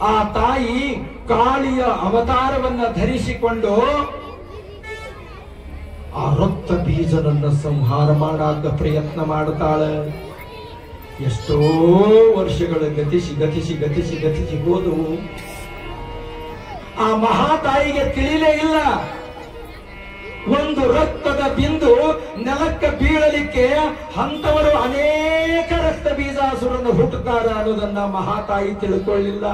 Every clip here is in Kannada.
ಆ ತಾಯಿ ಕಾಳಿಯ ಅವತಾರವನ್ನ ಧರಿಸಿಕೊಂಡು ಆ ರಕ್ತ ಬೀಜನನ್ನ ಸಂಹಾರ ಮಾಡಾಕ ಪ್ರಯತ್ನ ಮಾಡುತ್ತಾಳೆ. ಎಷ್ಟೋ ವರ್ಷಗಳ ಗತಿಸಿ ಗತಿಸಿ ಗತಿಸಿ ಗತಿಸಿ ಹೋದವು. ಆ ಮಹಾತಾಯಿಗೆ ತಿಳಿಲೇ ಇಲ್ಲ ಒಂದು ರಕ್ತದ ಬಿಂದು ನೆಲಕ್ಕೆ ಬೀಳಲಿಕ್ಕೆ ಅಂತವರು ಅನೇಕ ರಕ್ತ ಬೀಜಾಸುರನ್ನು ಹುಟ್ಟುತ್ತಾರೆ ಅನ್ನೋದನ್ನ ಮಹಾತಾಯಿ ತಿಳ್ಕೊಳ್ಳಿಲ್ಲ.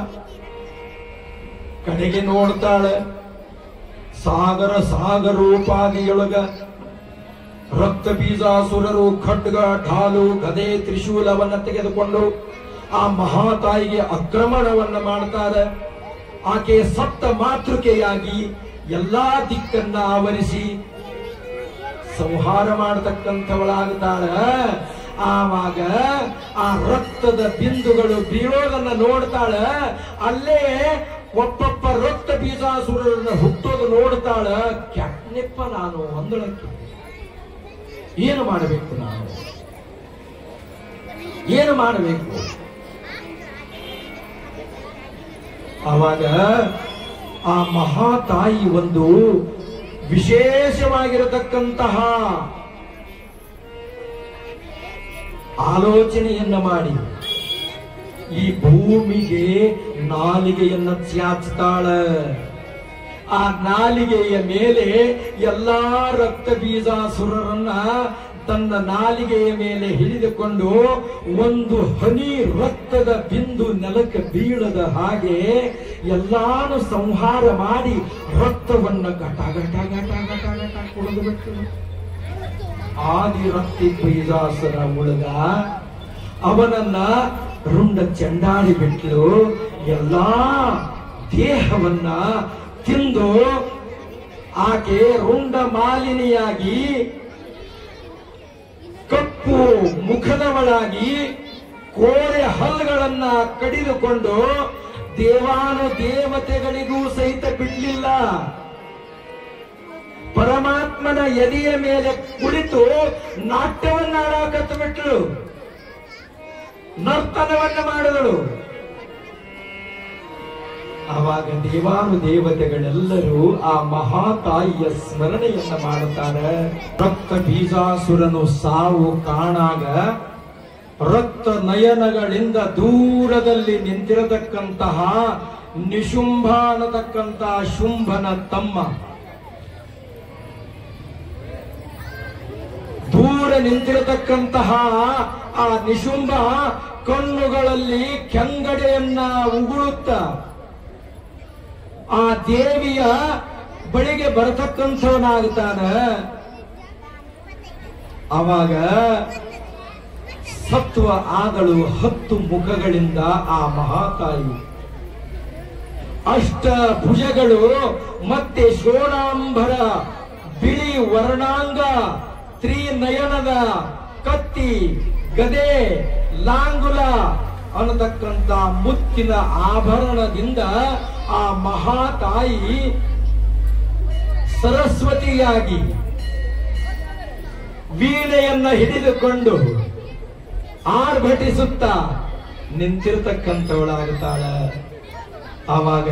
ಕಡೆಗೆ ನೋಡ್ತಾಳೆ, ಸಾಗರ ಸಾಗರೋಪಾದಿಯೊಳಗ ರಕ್ತ ಬೀಜಾಸುರರು ಖಡ್ಗ ಢಾಲು ಗದೆ ತ್ರಿಶೂಲವನ್ನ ತೆಗೆದುಕೊಂಡು ಆ ಮಹಾತಾಯಿಗೆ ಆಕ್ರಮಣವನ್ನ ಮಾಡ್ತಾರೆ. ಆಕೆ ಸಪ್ತ ಮಾತೃಕೆಯಾಗಿ ಎಲ್ಲಾ ದಿಕ್ಕನ್ನ ಆವರಿಸಿ ಸಂಹಾರ ಮಾಡತಕ್ಕಂಥವಳಾಗುತ್ತಾಳೆ. ಆವಾಗ ಆ ರಕ್ತದ ಬಿಂದುಗಳು ಬೀಳೋದನ್ನ ನೋಡ್ತಾಳೆ. ಅಲ್ಲೇ ಒಬ್ಬೊಬ್ಬ ರಕ್ತ ಬೀಜಾಸುರರನ್ನ ಹುಟ್ಟೋದು ನೋಡ್ತಾಳ. ಕ್ಯಾಟ್ನೆಪ್ಪ ನಾನು ಒಂದಳಕ್ಕೆ ಏನು ಮಾಡಬೇಕು, ನಾನು ಏನು ಮಾಡಬೇಕು? ಆವಾಗ ಆ ಮಹಾತಾಯಿ ಒಂದು ವಿಶೇಷವಾಗಿರತಕ್ಕಂತಹ ಆಲೋಚನೆಯನ್ನ ಮಾಡಿ ಈ ಭೂಮಿಗೆ ನಾಲಿಗೆಯನ್ನ ಚಾಚ್ತಾಳ. ಆ ನಾಲಿಗೆಯ ಮೇಲೆ ಎಲ್ಲಾ ರಕ್ತ ಬೀಜಾಸುರರನ್ನ ತನ್ನ ನಾಲಿಗೆಯ ಮೇಲೆ ಹಿಡಿದುಕೊಂಡು ಒಂದು ಹನಿ ರಕ್ತದ ಬಿಂದು ನೆಲಕ್ಕೆ ಬೀಳದ ಹಾಗೆ ಎಲ್ಲಾನು ಸಂಹಾರ ಮಾಡಿ ರಕ್ತವನ್ನ ಘಟ ಘಟ ಘಟ ಘಟ ಘಟ ಕುಡಿದು ಬಿಟ್ಟು ಆದಿ ರಕ್ತಿ ಬೀಜಾಸುರ ಉಳಿದ. ಅವನನ್ನ ರುಂಡ ಚೆಂಡಾಡಿ ಬಿಟ್ಲು. ಎಲ್ಲಾ ದೇಹವನ್ನ ತಿಂದು ಆಕೆ ರುಂಡ ಮಾಲಿನಿಯಾಗಿ ಕಪ್ಪು ಮುಖದವಳಾಗಿ ಕೋರೆ ಹಲ್ಲುಗಳನ್ನ ಕಡಿದುಕೊಂಡು ದೇವಾನು ದೇವತೆಗಳಿಗೂ ಸಹಿತ ಬಿಡ್ಲಿಲ್ಲ. ಪರಮಾತ್ಮನ ಎದೆಯ ಮೇಲೆ ಕುಳಿತು ನಾಟ್ಯವನ್ನ ಆಡಾಕತ್ತು ಬಿಟ್ಲು, ನರ್ತನವನ್ನ ಮಾಡಿದಳು. ಆವಾಗ ದೇವಾನು ದೇವತೆಗಳೆಲ್ಲರೂ ಆ ಮಹಾತಾಯಿಯ ಸ್ಮರಣೆಯನ್ನ ಮಾಡುತ್ತಾರೆ. ರಕ್ತ ಬೀಜಾಸುರನು ಸಾವು ಕಾಣಾಗ ರಕ್ತ ನಯನಗಳಿಂದ ದೂರದಲ್ಲಿ ನಿಂತಿರತಕ್ಕಂತಹ ನಿಶುಂಭ ಅನ್ನತಕ್ಕಂತಹ ಶುಂಭನ ತಮ್ಮ ದೂರ ನಿಂತಿರತಕ್ಕಂತಹ ಆ ನಿಶುಂಭ ಕಣ್ಣುಗಳಲ್ಲಿ ಕೆಂಗಡೆಯನ್ನ ಉಗುಳುತ್ತ ಆ ದೇವಿಯ ಬಳಿಗೆ ಬರತಕ್ಕಂಥವನಾಗುತ್ತಾನ. ಆವಾಗ ಸತ್ವ ಆದಳು 10 ಮುಖಗಳಿಂದ ಆ ಮಹಾತಾಯಿ, ಅಷ್ಟ ಭುಜಗಳು, ಮತ್ತೆ ಶೋಣಾಂಬರ, ಬಿಳಿ ವರ್ಣಾಂಗ, ತ್ರಿನಯನದ, ಕತ್ತಿ, ಗದೆ, ಲಾಂಗುಲ ಅನ್ನತಕ್ಕಂತ ಮುತ್ತಿನ ಆಭರಣದಿಂದ ಆ ಮಹಾತಾಯಿ ಸರಸ್ವತಿಯಾಗಿ ವೀಣೆಯನ್ನ ಹಿಡಿದುಕೊಂಡು ಆರ್ಭಟಿಸುತ್ತ ನಿಂತಿರತಕ್ಕಂಥವಳಾಗುತ್ತಾಳ. ಆವಾಗ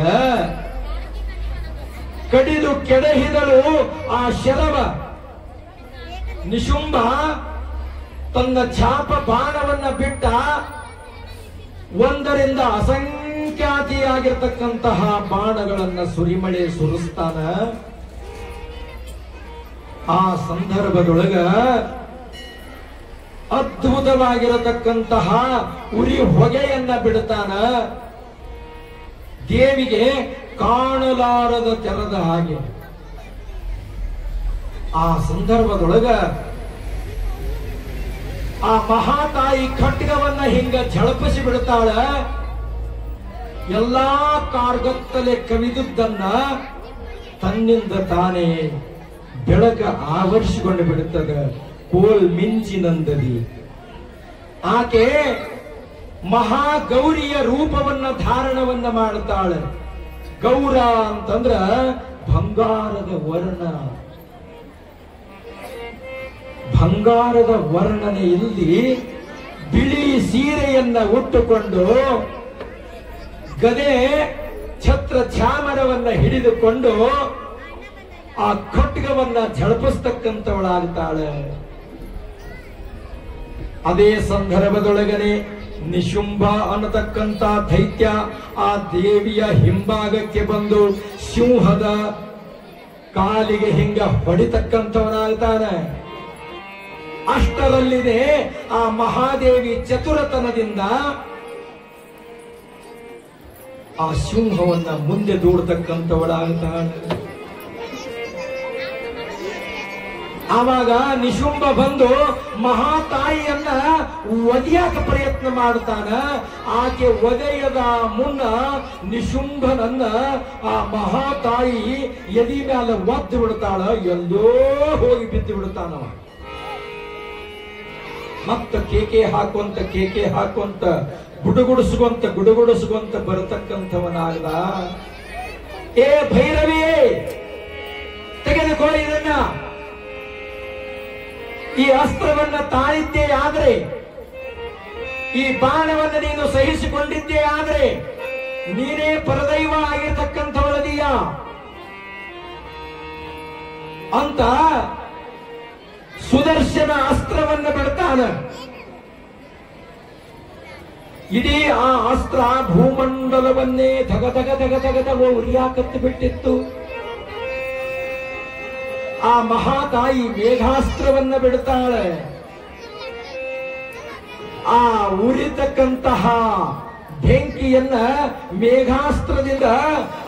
ಕಡಿದು ಕೆಡಹಿದಳು ಆ ಶರವ. ನಿಶುಂಭ ತನ್ನ ಛಾಪ ಬಾಣವನ್ನ ಬಿಟ್ಟ ಒಂದರಿಂದ ಅಸಂಖ್ಯಾತಿಯಾಗಿರ್ತಕ್ಕಂತಹ ಬಾಣಗಳನ್ನ ಸುರಿಮಳೆ ಸುರಿಸ್ತಾನ. ಆ ಸಂದರ್ಭದೊಳಗ ಅದ್ಭುತವಾಗಿರತಕ್ಕಂತಹ ಉರಿ ಹೊಗೆಯನ್ನ ಬಿಡುತ್ತಾನ. ದೇವಿಗೆ ಕಾಣಲಾರದ ತೆರದ ಹಾಗೆ. ಆ ಸಂದರ್ಭದೊಳಗ ಆ ಮಹಾತಾಯಿ ಖಡ್ಗವನ್ನ ಹಿಂಗ ಝಳಪಿಸಿ ಬಿಡುತ್ತಾಳ. ಎಲ್ಲಾ ಕಾರ್ಗತ್ತಲೆ ಕವಿದುದನ್ನ ತನ್ನಿಂದ ತಾನೇ ಬೆಳಕ ಆವರಿಸಿಕೊಂಡು ಬಿಡುತ್ತದ. ಕೋಲ್ ಮಿಂಚಿನಂದದಿ ಆಕೆ ಮಹಾಗೌರಿಯ ರೂಪವನ್ನ ಧಾರಣವನ್ನ ಮಾಡುತ್ತಾಳೆ. ಗೌರ ಅಂತಂದ್ರ ಬಂಗಾರದ ವರ್ಣ. ಬಂಗಾರದ ವರ್ಣನೆಯಲ್ಲಿ ಬಿಳಿ ಸೀರೆಯನ್ನ ಉಟ್ಟುಕೊಂಡು ಗದೆ ಛತ್ರ ಚಾಮರವನ್ನ ಹಿಡಿದುಕೊಂಡು ಆ ಖಡ್ಗವನ್ನ ಝಳಪಿಸ್ತಕ್ಕಂಥವಳಾಗ್ತಾಳೆ. ಅದೇ ಸಂದರ್ಭದೊಳಗನೆ ನಿಶುಂಭ ಅನ್ನತಕ್ಕಂತ ದೈತ್ಯ ಆ ದೇವಿಯ ಹಿಂಭಾಗಕ್ಕೆ ಬಂದು ಸಿಂಹದ ಕಾಲಿಗೆ ಹಿಂಗ ಹೊಡಿತಕ್ಕಂಥವನಾಗ್ತಾನೆ. ಅಷ್ಟರಲ್ಲಿದೆ ಆ ಮಹಾದೇವಿ ಚತುರತನದಿಂದ ಆ ಸಿಂಹವನ್ನ ಮುಂದೆ ದೂಡತಕ್ಕಂಥವಳಾಗ್ತಾಳೆ. ಆವಾಗ ನಿಶುಂಭ ಬಂದು ಮಹಾತಾಯಿಯನ್ನ ಒದೆಯಕ ಪ್ರಯತ್ನ ಮಾಡ್ತಾನ. ಆಕೆ ಒದೆಯದ ಮುನ್ನ ನಿಶುಂಭನನ್ನ ಆ ಮಹಾತಾಯಿ ಎದಿ ಮ್ಯಾಲ ಒದ್ದು ಬಿಡ್ತಾಳ. ಎಲ್ಲೋ ಹೋಗಿ ಬಿದ್ದು ಬಿಡ್ತಾನವ. ಮತ್ತ ಕೇಕೆ ಹಾಕುವಂತ ಗುಡುಗುಡಿಸುವಂತ ಬರತಕ್ಕಂಥವನಾಗದ. ಏ ಭೈರವಿ, ತೆಗೆದುಕೋ ಇದನ್ನ. ಈ ಅಸ್ತ್ರವನ್ನ ತಾಳಿದ್ದೇ ಆದ್ರೆ, ಈ ಬಾಣವನ್ನು ನೀನು ಸಹಿಸಿಕೊಂಡಿದ್ದೇ ಆದ್ರೆ ನೀನೇ ಪರದೈವ ಆಗಿರ್ತಕ್ಕಂಥವಳದೀಯ ಅಂತ ಸುದರ್ಶನ ಅಸ್ತ್ರವನ್ನ ಬಿಡ್ತಾನ. ಇಡೀ ಆ ಅಸ್ತ್ರ ಭೂಮಂಡಲವನ್ನೇ ಧಗ ಉರಿಯಾಕತ್ತು ಬಿಟ್ಟಿತ್ತು. ಆ ಮಹಾತಾಯಿ ಮೇಘಾಸ್ತ್ರವನ್ನ ಬಿಡ್ತಾಳೆ. ಆ ಉರಿತಕ್ಕಂತಹ ಬೆಂಕಿಯನ್ನ ಮೇಘಾಸ್ತ್ರದಿಂದ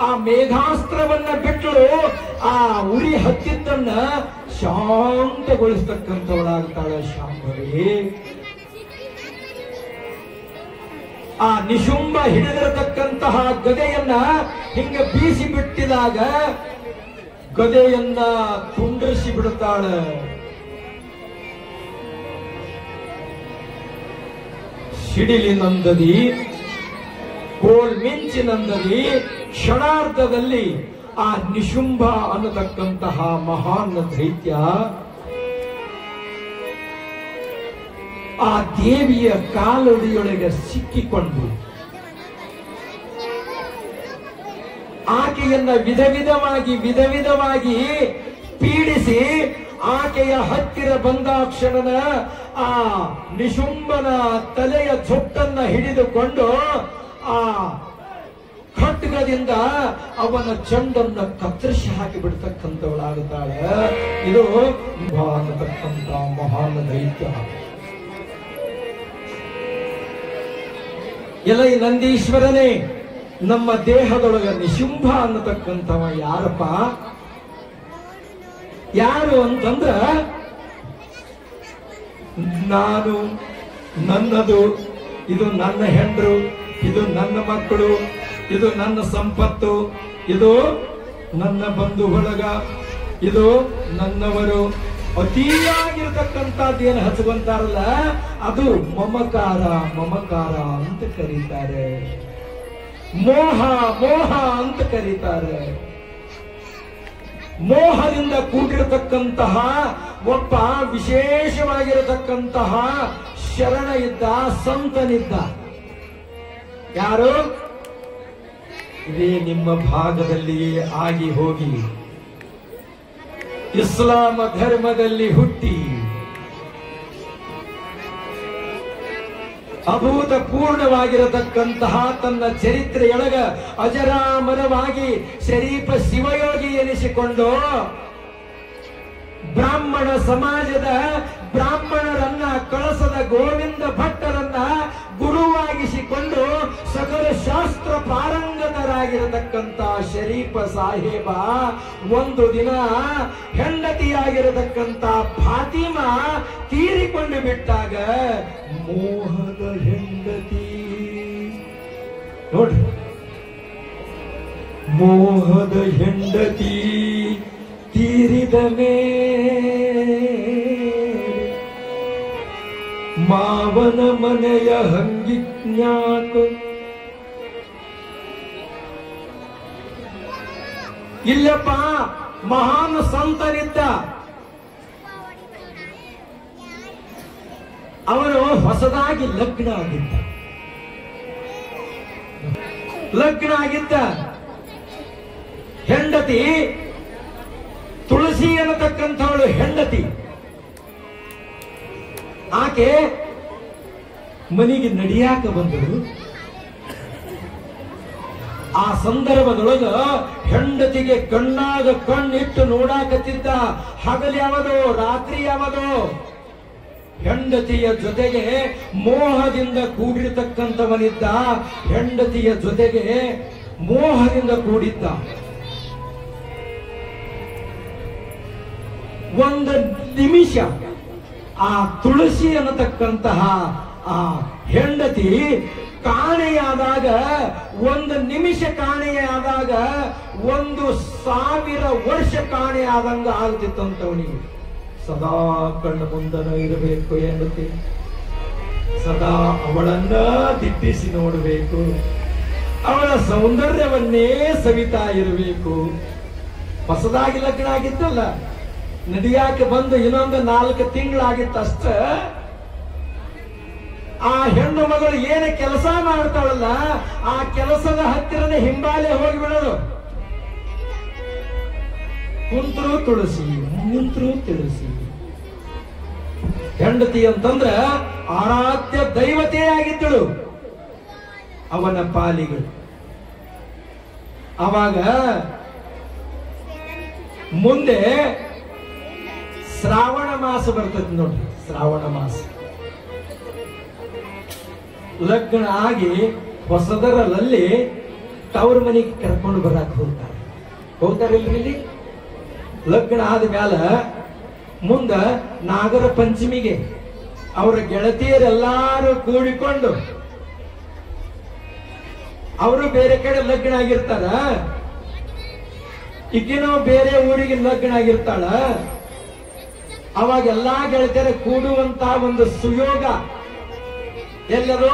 ಆ ಮೇಘಾಸ್ತ್ರವನ್ನ ಬಿಟ್ಟಳು. ಆ ಉರಿ ಹತ್ತಿದ್ದನ್ನ ಶಾಂತಗೊಳಿಸ್ತಕ್ಕಂಥವಳಾಗ್ತಾಳೆ ಶಾಂಭವಿ. ಆ ನಿಶುಂಭ ಹಿಡಿದಿರತಕ್ಕಂತಹ ಗದೆಯನ್ನ ಹಿಂಗ ಬೀಸಿ ಬಿಟ್ಟಿದಾಗ ಗದೆಯನ್ನ ತುಂಡರಿಸಿ ಬಿಡುತ್ತಾಳೆ. ಸಿಡಿಲಿನಂದದಿ ಕೋಲ್ ಮಿಂಚಿನಂದದಿ ಕ್ಷಣಾರ್ಧದಲ್ಲಿ ಆ ನಿಶುಂಭ ಅನ್ನತಕ್ಕಂತಹ ಮಹಾನ್ ದೈತ್ಯ ಆ ದೇವಿಯ ಕಾಲುಡಿಯೊಳಗೆ ಸಿಕ್ಕಿಕೊಂಡು ಆಕೆಯನ್ನ ವಿಧ ವಿಧವಾಗಿ ಪೀಡಿಸಿ ಆಕೆಯ ಹತ್ತಿರ ಬಂದಾಕ್ಷಣನ ಆ ನಿಶುಂಭನ ತಲೆಯ ಜೊಟ್ಟನ್ನ ಹಿಡಿದುಕೊಂಡು ಆ ಖಡ್ಗದಿಂದ ಅವನ ಚಂಡನ್ನ ಕತ್ತರಿಸಿ ಹಾಕಿ ಬಿಡ್ತಕ್ಕಂಥವಳಾಗುತ್ತಾಳೆ. ಇದು ಅನ್ನತಕ್ಕಂಥ ಮಹಾನ್ ದೈತ್ಯ. ಎಲೈ ನಂದೀಶ್ವರನೇ, ನಮ್ಮ ದೇಹದೊಳಗ ನಿಶುಂಭ ಅನ್ನತಕ್ಕಂಥವ ಯಾರಪ್ಪ? ಯಾರು ಅಂತಂದ್ರ ನಾನು, ನನ್ನದು, ಇದು ನನ್ನ ಹೆಂಡ್ರು, ಇದು ನನ್ನ ಮಕ್ಕಳು, ಇದು ನನ್ನ ಸಂಪತ್ತು, ಇದು ನನ್ನ ಬಂಧು ಬಳಗ, ಇದು ನನ್ನವರು, ಅತಿಯಾಗಿರ್ತಕ್ಕಂಥದ್ದೇನು ಹಚ್ಕೊಂತಾರಲ್ಲ ಅದು ಮಮಕಾರ ಅಂತ ಕರೀತಾರೆ. ಮೋಹ ಅಂತ ಕರೀತಾರೆ. ಮೋಹದಿಂದ ಕೂಡಿರತಕ್ಕಂತಹ ಒಬ್ಬ ವಿಶೇಷವಾಗಿರತಕ್ಕಂತಹ ಶರಣ ಇದ್ದ, ಸಂತನಿದ್ದ. ಯಾರು? ಇದೇ ನಿಮ್ಮ ಭಾಗದಲ್ಲಿಯೇ ಆಗಿ ಹೋಗಿ ಇಸ್ಲಾಮ ಧರ್ಮದಲ್ಲಿ ಹುಟ್ಟಿ ಅಭೂತಪೂರ್ಣವಾಗಿರತಕ್ಕಂತಹ ತನ್ನ ಚರಿತ್ರೆಯೊಳಗ ಅಜರಾಮರವಾಗಿ ಶರೀಫ ಶಿವಯೋಗಿ ಎನಿಸಿಕೊಂಡು ಬ್ರಾಹ್ಮಣ ಸಮಾಜದ ಬ್ರಾಹ್ಮಣರನ್ನ ಕಳಸದ ಗೋವಿಂದ ಭಟ್ಟರನ್ನ ಗುರುವಾಗಿಸಿಕೊಂಡು ಸಕಲ ಶಾಸ್ತ್ರ ಪಾರಂಗತರಾಗಿರತಕ್ಕಂತ ಶರೀಫ ಸಾಹೇಬ ಒಂದು ದಿನ ಹೆಂಡತಿಯಾಗಿರತಕ್ಕಂತ ಫಾತಿಮಾ ತೀರಿಕೊಂಡು ಬಿಟ್ಟಾಗ ಮೋಹದ ಹೆಂಡತಿ ನೋಡ್ರಿ, ಮೋಹದ ಹೆಂಡತಿ ತೀರಿದ ಮಾವನ ಮನೆಯ ಹಂಗಿಜ್ಞಾಕು ಇಲ್ಲಪ್ಪ. ಮಹಾನ್ ಸಂತನಿದ್ದ, ಅವನು ಹೊಸದಾಗಿ ಲಗ್ನ ಆಗಿದ್ದ. ಲಗ್ನ ಆಗಿದ್ದ ಹೆಂಡತಿ ತುಳಸಿ ಅನ್ನತಕ್ಕಂಥವಳು ಹೆಂಡತಿ. ಆಕೆ ಮನೆಗೆ ನಡಿಯಾಕ ಬಂದರು. ಆ ಸಂದರ್ಭದೊಳಗ ಹೆಂಡತಿಗೆ ಕಣ್ಣಾಗ ಕಣ್ಣಿಟ್ಟು ನೋಡಾಕತ್ತಿದ್ದ. ಹಗಲು ಯಾವದೋ ರಾತ್ರಿ ಯಾವದೋ ಹೆಂಡತಿಯ ಜೊತೆಗೆ ಮೋಹದಿಂದ ಕೂಡಿರತಕ್ಕಂಥವನಿದ್ದ. ಹೆಂಡತಿಯ ಜೊತೆಗೆ ಮೋಹದಿಂದ ಕೂಡಿದ್ದ. ಒಂದು ನಿಮಿಷ ಆ ತುಳಸಿ ಅನ್ನತಕ್ಕಂತಹ ಆ ಹೆಂಡತಿ ಕಾಣೆಯಾದಾಗ, ಒಂದು ನಿಮಿಷ ಕಾಣೆಯಾದಾಗ 1,000 ವರ್ಷ ಕಾಣೆಯಾದಂಗ ಆಗ್ತಿತ್ತಂತವನಿಗೆ. ಸದಾ ಕಣ್ಣು ಮುಂದನ ಇರಬೇಕು ಹೆಂಡತಿ, ಸದಾ ಅವಳನ್ನ ದಿಟ್ಟಿಸಿ ನೋಡಬೇಕು, ಅವಳ ಸೌಂದರ್ಯವನ್ನೇ ಸವಿತಾ ಇರಬೇಕು. ಹೊಸದಾಗಿ ಲಗ್ನ ಆಗಿತ್ತಲ್ಲ, ನಡಿಯಾಕೆ ಬಂದು ಇನ್ನೊಂದು 4 ತಿಂಗಳಾಗಿತ್ತಷ್ಟ. ಆ ಹೆಣ್ಣು ಮಗಳು ಏನು ಕೆಲಸ ಮಾಡ್ತಾಳಲ್ಲ, ಆ ಕೆಲಸದ ಹತ್ತಿರನೇ ಹಿಂಬಾಲೆ ಹೋಗಿಬಿಡೋದು. ಕುಂತ್ರು ತುಳಸಿ, ನಿಂತ್ರು ತುಳಸಿ. ಹೆಂಡತಿ ಅಂತಂದ್ರ ಆರಾಧ್ಯ ದೈವತೆ ಆಗಿದ್ದಳು ಅವನ ಪಾಲಿಗೆ. ಅವಾಗ ಮುಂದೆ ಶ್ರಾವಣ ಮಾಸ ಬರ್ತದೆ ನೋಡ್ರಿ. ಶ್ರಾವಣ ಮಾಸ ಲಗ್ನ ಆಗಿ ಹೊಸದರಲ್ಲಿ ತವ್ರ ಮನೆಗೆ ಕರ್ಕೊಂಡು ಬರಕ್ ಹೋಗ್ತಾರಿಲ್ರಿ. ಲಗ್ನ ಆದ್ಮ್ಯಾಲ ಮುಂದ ನಾಗರ ಪಂಚಮಿಗೆ ಅವರ ಗೆಳತಿಯರೆಲ್ಲಾರು ಕೂಡಿಕೊಂಡು, ಅವರು ಬೇರೆ ಕಡೆ ಲಗ್ನ ಆಗಿರ್ತಾರ, ಈಗಿನೋ ಬೇರೆ ಊರಿಗೆ ಲಗ್ನ ಆಗಿರ್ತಾಳ. ಅವಾಗ ಎಲ್ಲಾ ಗೆಳತಿಯರ ಕೂಡುವಂತ ಒಂದು ಸುಯೋಗ. ಎಲ್ಲರೂ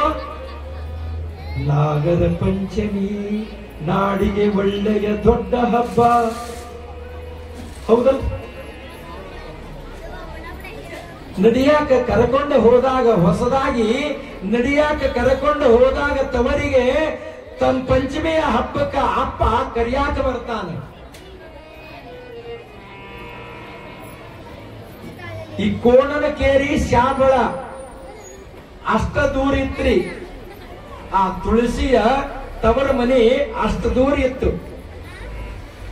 ನಾಗರ ಪಂಚಮಿ ನಾಡಿಗೆ ಒಳ್ಳೆಯ ದೊಡ್ಡ ಹಬ್ಬ, ಹೌದಲ್ಲ? ನಡಿಯಾಕ ಕರ್ಕೊಂಡು ಹೋದಾಗ, ಹೊಸದಾಗಿ ನಡಿಯಾಕ ಕರ್ಕೊಂಡು ಹೋದಾಗ ತವರಿಗೆ ತನ್ನ ಪಂಚಮಿಯ ಹಬ್ಬಕ್ಕ ಅಪ್ಪ ಕರಿಯಾಕ ಬರ್ತಾನೆ. ಈ ಕೋಣನ ಕೇರಿ ಶ್ಯಾಮಳ ಅಷ್ಟ ದೂರ ಇತ್ರಿ. ಆ ತುಳಸಿಯ ತವರ ಮನೆ ಅಷ್ಟು ದೂರ ಇತ್ತು.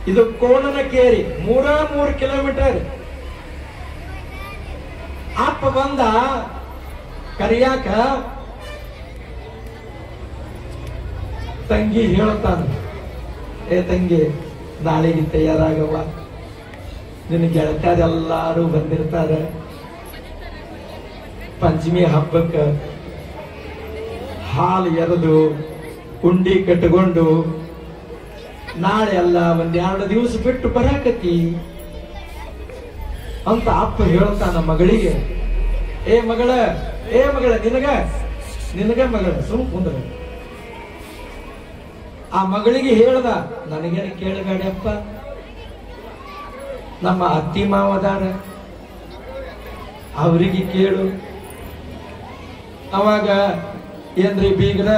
ಇದು ಕೋಣನ ಕೇರಿ 3 ಕಿಲೋಮೀಟರ್. ಅಪ್ಪ ಬಂದ ಕರಿಯಾಕ, ತಂಗಿ ಹೇಳ್ತಾನ, ಏ ತಂಗಿ ನಾಳೆಗೆ ತಯಾರಾಗವ, ನಿನ್ನ ಗೆಳತಿಯರೆಲ್ಲಾರು ಬಂದಿರ್ತಾರೆ, ಪಂಚಮಿ ಹಬ್ಬಕ್ಕ ಹಾಲು ಎರೆದು ಉಂಡಿ ಕಟ್ಟಿಕೊಂಡು ನಾಳೆ ಅಲ್ಲ 1-2 ದಿವಸ ಬಿಟ್ಟು ಬರಾಕತಿ ಅಂತ ಅಪ್ಪ ಹೇಳ್ತಾನ ಮಗಳಿಗೆ. ಏ ಮಗಳ ನಿನಗ ಮಗಳ ಸುಮ್ ಕುಂದ್ರ. ಆ ಮಗಳಿಗೆ ಹೇಳ್ದ, ನನಗೇನು ಕೇಳಬೇಡಪ್ಪ, ನಮ್ಮ ಅತ್ತಿ ಮಾವದಾರ ಅವರಿಗೆ ಕೇಳು. ಅವಾಗ ಏನ್ರಿ ಬೀಗ್ರ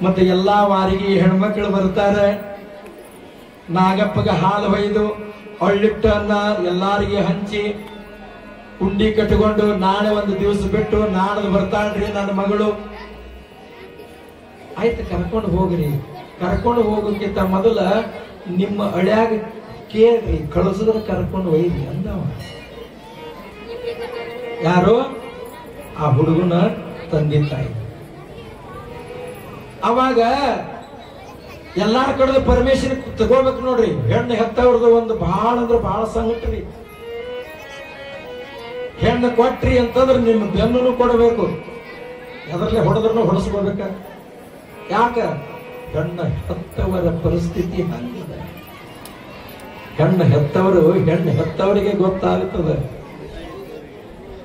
ಮತ್ತೆ ಎಲ್ಲಾ ವಾರಿಗೆ ಹೆಣ್ಮಕ್ಳು ಬರ್ತಾರೆ. ನಾಗಪ್ಪಗ ಹಾಲು ಹೊಯ್ದು ಒಳ್ಳಿಟ್ಟು ಅನ್ನ ಎಲ್ಲಾರಿಗೆ ಹಂಚಿ ಉಂಡಿ ಕಟ್ಟಿಕೊಂಡು ನಾಳೆ 1 ದಿವಸ ಬಿಟ್ಟು ನಾಳೆ ಬರ್ತಾಳ್ರಿ ನನ್ನ ಮಗಳು. ಆಯ್ತು, ಕರ್ಕೊಂಡು ಹೋಗ್ರಿ. ಕರ್ಕೊಂಡು ಹೋಗೋಕ್ಕಿಂತ ಮೊದಲ ನಿಮ್ಮ ಹಳ್ಯಾಗ ಕೇಳ್ರಿ, ಕಳಿಸಿದ್ರೆ ಕರ್ಕೊಂಡು ಒಯ್ರಿ ಅಂದವ. ಯಾರು? ಆ ಹುಡುಗನ ತಂದೆ ತಾಯಿ. ಅವಾಗ ಎಲ್ಲಾರ ಕಡೆದು ಪರ್ಮಿಷನ್ ತಗೋಬೇಕು ನೋಡ್ರಿ. ಹೆಣ್ಣು ಹೆತ್ತವ್ರದ್ದು ಒಂದು ಬಹಳ ಅಂದ್ರೆ ಬಹಳ ಸಂಗಟ್ರಿ. ಹೆಣ್ಣು ಕೊಟ್ರಿ ಅಂತಂದ್ರೆ ನಿಮ್ಮ ಬೆನ್ನು ಕೊಡಬೇಕು, ಎದರಲ್ಲೇ ಹೊಡೆದ್ರೂ ಹೊಡೆಸ್ಕೋಬೇಕ. ಯಾಕ? ಹೆಣ್ಣು ಹೆತ್ತವರ ಪರಿಸ್ಥಿತಿ ಹಂಗಿದೆ. ಹೆಣ್ಣು ಹೆತ್ತವರಿಗೆ ಗೊತ್ತಾಗುತ್ತದೆ,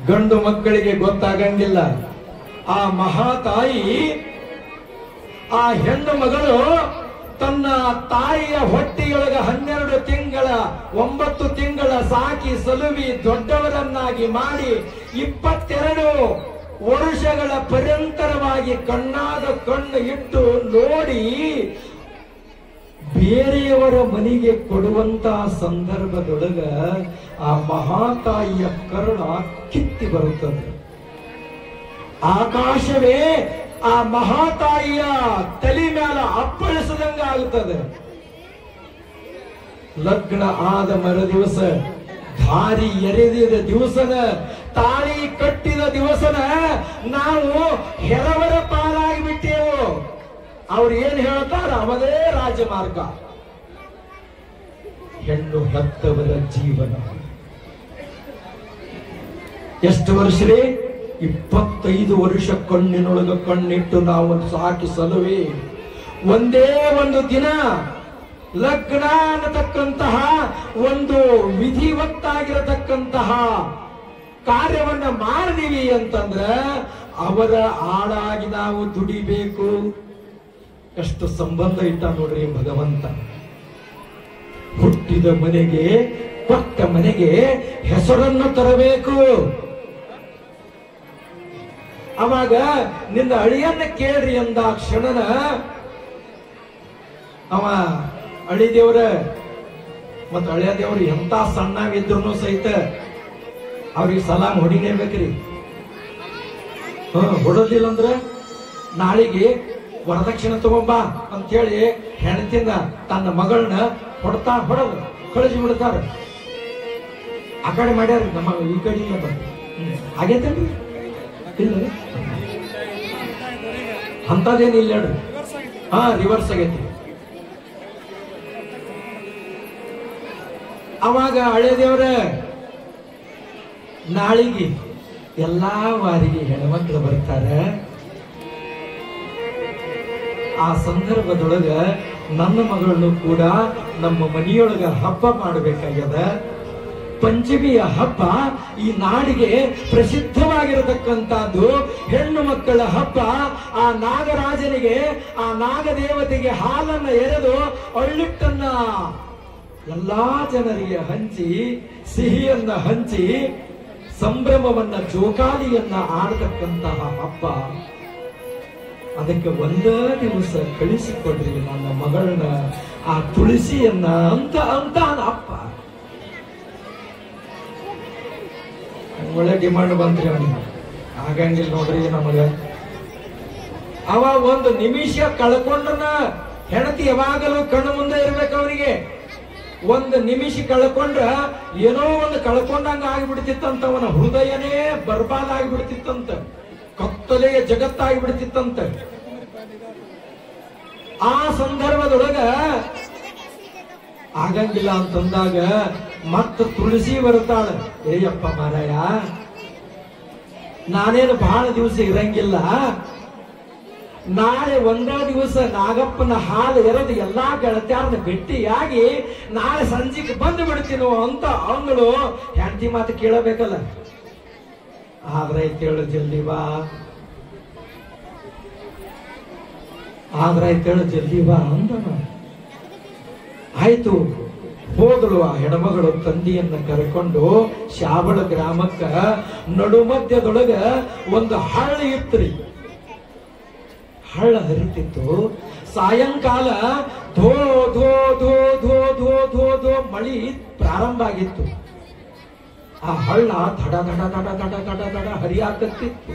ಗಂಡು ಮಕ್ಕಳಿಗೆ ಗೊತ್ತಾಗಂಗಿಲ್ಲ. ಆ ಮಹಾತಾಯಿ ಆ ಹೆಣ್ಣು ಮಗಳು ತನ್ನ ತಾಯಿಯ ಹೊಟ್ಟೆಯೊಳಗ 12 ತಿಂಗಳ 9 ತಿಂಗಳ ಸಾಕಿ ಸಲುವಿ ದೊಡ್ಡವರನ್ನಾಗಿ ಮಾಡಿ 22 ವರ್ಷಗಳ ಪರ್ಯಂತರವಾಗಿ ಕಣ್ಣಾದ ಕಣ್ಣು ಇಟ್ಟು ನೋಡಿ ಬೇರೆಯವರ ಮನೆಗೆ ಕೊಡುವಂತಹ ಸಂದರ್ಭದೊಳಗ ಆ ಮಹಾತಾಯಿಯ ಕರುಣ ಕಿತ್ತಿ ಬರುತ್ತದೆ. ಆಕಾಶವೇ ಆ ಮಹಾತಾಯಿಯ ತಲೆ ಮೇಲೆ ಅಪ್ಪಳಿಸದಂಗ ಆಗುತ್ತದೆ. ಲಗ್ನ ಆದ ಮರ ದಿವಸ, ದಾರಿ ಎರೆದಿದ ದಿವಸನ, ತಾಳಿ ಕಟ್ಟಿದ ದಿವಸನ ನಾವು ಹೆರವರ ಪಾಲಾಗಿ ಬಿಟ್ಟೆವು. ಅವ್ರು ಏನ್ ಹೇಳ್ತಾರ ಅವದೇ ರಾಜಮಾರ್ಗ. ಹೆಣ್ಣು ಹೆತ್ತವರ ಜೀವನ ಎಷ್ಟು ವರ್ಷ ರೀ? 25 ವರ್ಷ ಕಣ್ಣಿನೊಳಗ ಕಣ್ಣಿಟ್ಟು ನಾವು ಸಾಕಿ ಸಲುವೆ ಒಂದೇ ಒಂದು ದಿನ ಲಗ್ನ ಅನ್ನತಕ್ಕಂತಹ ಒಂದು ವಿಧಿವತ್ತಾಗಿರತಕ್ಕಂತಹ ಕಾರ್ಯವನ್ನ ಮಾಡಿದೀವಿ ಅಂತಂದ್ರ ಅವರ ಆಳಾಗಿ ನಾವು ದುಡಿಬೇಕು. ಎಷ್ಟು ಸಂಬಂಧ ಇಟ್ಟ ನೋಡ್ರಿ ಭಗವಂತ. ಹುಟ್ಟಿದ ಮನೆಗೆ, ಕೊಟ್ಟ ಮನೆಗೆ ಹೆಸರನ್ನು ತರಬೇಕು. ಅವಾಗ ನಿನ್ನ ಅಳಿಯನ್ನ ಕೇಳ್ರಿ ಅಂದ ಕ್ಷಣನ ಅವ ಅಳಿದೇವ್ರ ಮತ್ತ ಅಳಿಯ ದೇವ್ರು ಎಂತ ಸಣ್ಣವಿದ್ರು ಸಹಿತ ಅವ್ರಿಗೆ ಸಲಾಮ್ ಹೊಡಿಲೇಬೇಕ್ರಿ. ಹೊಡೋದಿಲ್ಲ ಅಂದ್ರ ನಾಳಿಗೆ ವರದಕ್ಷಿಣೆ ತಗೊಂಬ ಅಂತ ಹೇಳಿ ಹೆಣ್ತಿನ ತನ್ನ ಮಗಳನ್ನ ಹೊಡೆದು ಕಳಿಸಿ ಬಿಡ್ತಾರ. ಆ ಕಡೆ ಮಾಡ್ಯಾರ, ನಮ್ಮ ಈ ಕಡೆ ಇಲ್ಲ ಬಂದು ಆಗೇತಲ್ರಿ? ಇಲ್ಲ ಅಂತದೇನಿಲ್ಲ ಹೇಳ್ರಿ. ರಿವರ್ಸ್ ಆಗೈತಿ. ಅವಾಗ ಹಳೆ ದೇವ್ರ ನಾಳಿಗೆ ಎಲ್ಲಾ ವಾರಿಗೆ ಹೆಣ್ಮಕ್ಳು ಬರ್ತಾರೆ. ಆ ಸಂದರ್ಭದೊಳಗ ನನ್ನ ಮಗಳನ್ನು ಕೂಡ ನಮ್ಮ ಮನೆಯೊಳಗ ಹಬ್ಬ ಮಾಡಬೇಕಾಗ್ಯದ. ಪಂಚಮಿಯ ಹಬ್ಬ ಈ ನಾಡಿಗೆ ಪ್ರಸಿದ್ಧವಾಗಿರತಕ್ಕಂಥದ್ದು. ಹೆಣ್ಣು ಮಕ್ಕಳ ಹಬ್ಬ. ಆ ನಾಗರಾಜನಿಗೆ, ಆ ನಾಗದೇವತೆಗೆ ಹಾಲನ್ನ ಎರೆದು ಅಳ್ಳಿಟ್ಟನ್ನ ಎಲ್ಲಾ ಜನರಿಗೆ ಹಂಚಿ, ಸಿಹಿಯನ್ನ ಹಂಚಿ, ಸಂಭ್ರಮವನ್ನ, ಜೋಕಾಲಿಯನ್ನ ಆಡತಕ್ಕಂತಹ ಹಬ್ಬ. ಅದಕ್ಕೆ ಒಂದೇ ದಿವಸ ಕಳಿಸಿಕೊಡ್ರಿ ನನ್ನ ಮಗಳನ್ನ, ಆ ತುಳಸಿಯನ್ನ ಅಂತ ಅಪ್ಪ. ಒಳ್ಳೆ ಡಿಮಾಂಡ್ ಬಂತ್ರಿ ಅವನಿಗೆ. ಆಗಂಗಿಲ್ಲ ನೋಡ್ರಿ ನಮಗ. ಅವ ಒಂದು ನಿಮಿಷ ಕಳ್ಕೊಂಡ್ರನ ಹೆಣತಿ ಯಾವಾಗಲೂ ಕಣ್ಣು ಮುಂದೆ ಇರ್ಬೇಕು ಅವನಿಗೆ. ಒಂದು ನಿಮಿಷ ಕಳ್ಕೊಂಡ್ರ ಏನೋ ಒಂದು ಕಳ್ಕೊಂಡಂಗ ಆಗಿಬಿಡ್ತಿತ್ತಂತ. ಅವನ ಹೃದಯನೇ ಬರ್ಬಾದ್ ಆಗಿಬಿಡ್ತಿತ್ತಂತ, ಕತ್ತಲೆಯ ಜಗತ್ತಾಗಿ ಬಿಡ್ತಿತ್ತಂತ. ಆ ಸಂದರ್ಭದೊಳಗ ಆಗಂಗಿಲ್ಲ ಅಂತಂದಾಗ ಮತ್ತ ತುಳಸಿ ಬರ್ತಾಳ. ಏಯಪ್ಪ ಮಾರಾಯ, ನಾನೇನು ಬಹಳ ದಿವಸ ಇರಂಗಿಲ್ಲ, ನಾಳೆ ಒಂದೇ ದಿವಸ ನಾಗಪ್ಪನ ಹಾಲು ಎರೆದು ಎಲ್ಲಾ ಗೆಳತ್ಯಾರನ್ನ ಭೇಟಿಯಾಗಿ ನಾಳೆ ಸಂಜೆಗೆ ಬಂದು ಬಿಡ್ತೀನೋ ಅಂತ ಅಂಗಳು. ಹೆಂಡತಿ ಮಾತು ಕೇಳಬೇಕಲ್ಲ. ಆದ್ರೆ ಕೇಳು ಜಲ್ದಿ ಬಾ, ಆದ್ರೆ ಕೇಳು ಜಲ್ದಿ ಬಾ ಅಂದನ. ಆಯ್ತು, ಹೋದಳು. ಆ ಹೆಣ್ಮಗಳು ತಂದೆಯನ್ನ ಕರ್ಕೊಂಡು ಶಾಬಳ ಗ್ರಾಮಕ್ಕ ನಡು ಮಧ್ಯದೊಳಗ ಒಂದು ಹಳ್ಳ ಇತ್ರಿ. ಹಳ್ಳ ಹರಿತಿತ್ತು. ಸಾಯಂಕಾಲ ಧೋ ಧೋ ಧೋ ಧೋ ಧೋ ಧೋ ಧೋ ಮಳಿ ಪ್ರಾರಂಭ ಆಗಿತ್ತು. ಆ ಹಳ್ಳ ದಡ ದಡ ದಡ ದಡ ದಡ ದಡ ಹರಿಯಾಕತ್ತಿತ್ತು.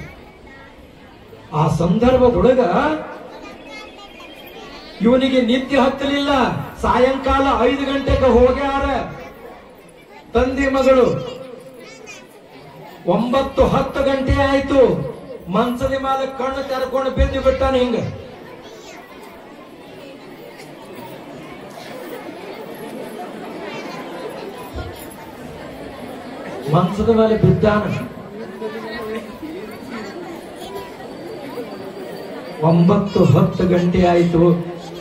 ಆ ಸಂದರ್ಭದೊಳಗ ಇವನಿಗೆ ನಿದ್ದೆ ಹತ್ತಲಿಲ್ಲ. ಸಾಯಂಕಾಲ 5 ಗಂಟೆಗೆ ಹೋಗ್ಯಾರ ತಂದೆ ಮಗಳು. 9-10 ಗಂಟೆ ಆಯ್ತು. ಮಂಚದ ಮೇಲೆ ಕಣ್ಣು ತೆರ್ಕೊಂಡು ಬಿದ್ದು ಬಿಟ್ಟಾನ. ಹಿಂಗ ಮಂಚದ ಮೇಲೆ ಬಿದ್ದಾನ. 9-10 ಗಂಟೆ ಆಯ್ತು.